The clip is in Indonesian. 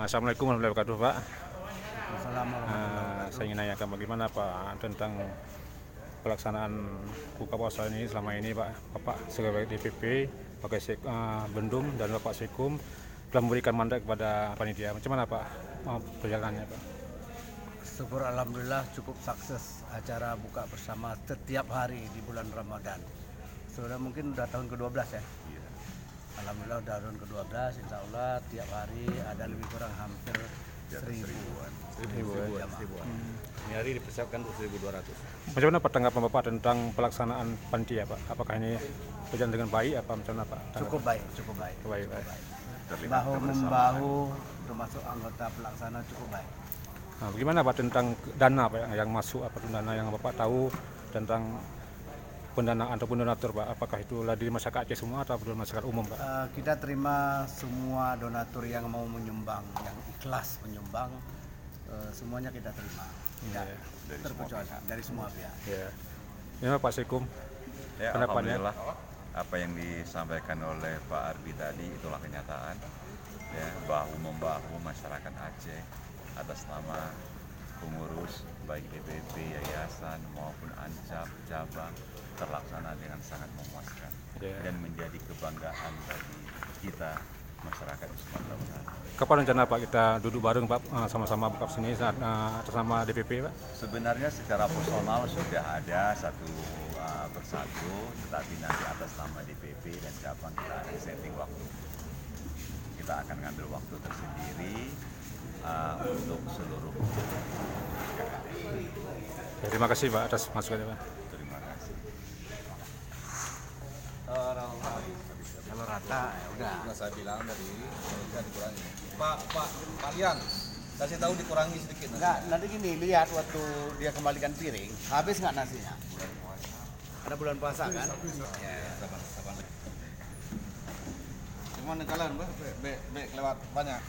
Assalamualaikum warahmatullahi wabarakatuh, Pak. Assalamualaikum. Saya ingin nanyakan bagaimana Pak tentang pelaksanaan buka puasa ini selama ini, Pak. Bapak sebagai DPP, Bendum dan Bapak Sekum telah memberikan mandat kepada panitia. Macam mana Pak perjalanannya, Pak? Syukur alhamdulillah cukup sukses acara buka bersama setiap hari di bulan Ramadan. Sudah mungkin udah tahun ke-12 ya. Alhamdulillah udah tahun ke-12, insya Allah tiap hari ada lebih kurang hampir 1000-an. Ini hari dipersiapkan untuk 1.200. Macam mana Pak tanggapan Bapak tentang pelaksanaan panitia, Pak? Apakah ini berjalan dengan baik apa macam mana, Pak? Cukup baik, cukup baik. Baik, Pak. Bahu membahu termasuk anggota pelaksana cukup baik. Nah, bagaimana Pak tentang dana Pak yang masuk, apa dana yang Bapak tahu tentang pendanaan ataupun donatur, Pak? Apakah itu dari masyarakat Aceh semua atau dari masyarakat umum, Pak? Kita terima semua donatur yang mau menyumbang, yang ikhlas menyumbang, semuanya kita terima. Tidak terkecuali dari semua pihak. Ya. Ini Pak Sekum. Ya, Pendapatnya? alhamdulillah apa yang disampaikan oleh Pak Arbi tadi itulah kenyataan. Ya, bahu membahu masyarakat Aceh atas nama pengurus baik DPP, yayasan maupun ANCAP, cabang terlaksana dengan sangat memuaskan dan menjadi kebanggaan bagi kita masyarakat di Sumatera Utara. Kapan rencana Pak kita duduk bareng Pak sama-sama buka sini atas nama DPP, Pak? Sebenarnya secara personal sudah ada satu persatu, tetapi nanti atas nama DPP dan cabang kita akan setting waktu. Kita akan ngambil waktu tersendiri untuk seluruh. Ya, terima kasih Pak atas masukannya, Pak. Terima kasih. Kalau rata ya udah. Nah, saya bilang tadi kan dikurangi. Pak Lian, kasih tahu dikurangi sedikit. Enggak, nanti gini, lihat waktu dia kembalikan piring, habis nggak nasinya? Ada bulan puasa kan? Ya. Cuma nih kalian, kelewat banyak.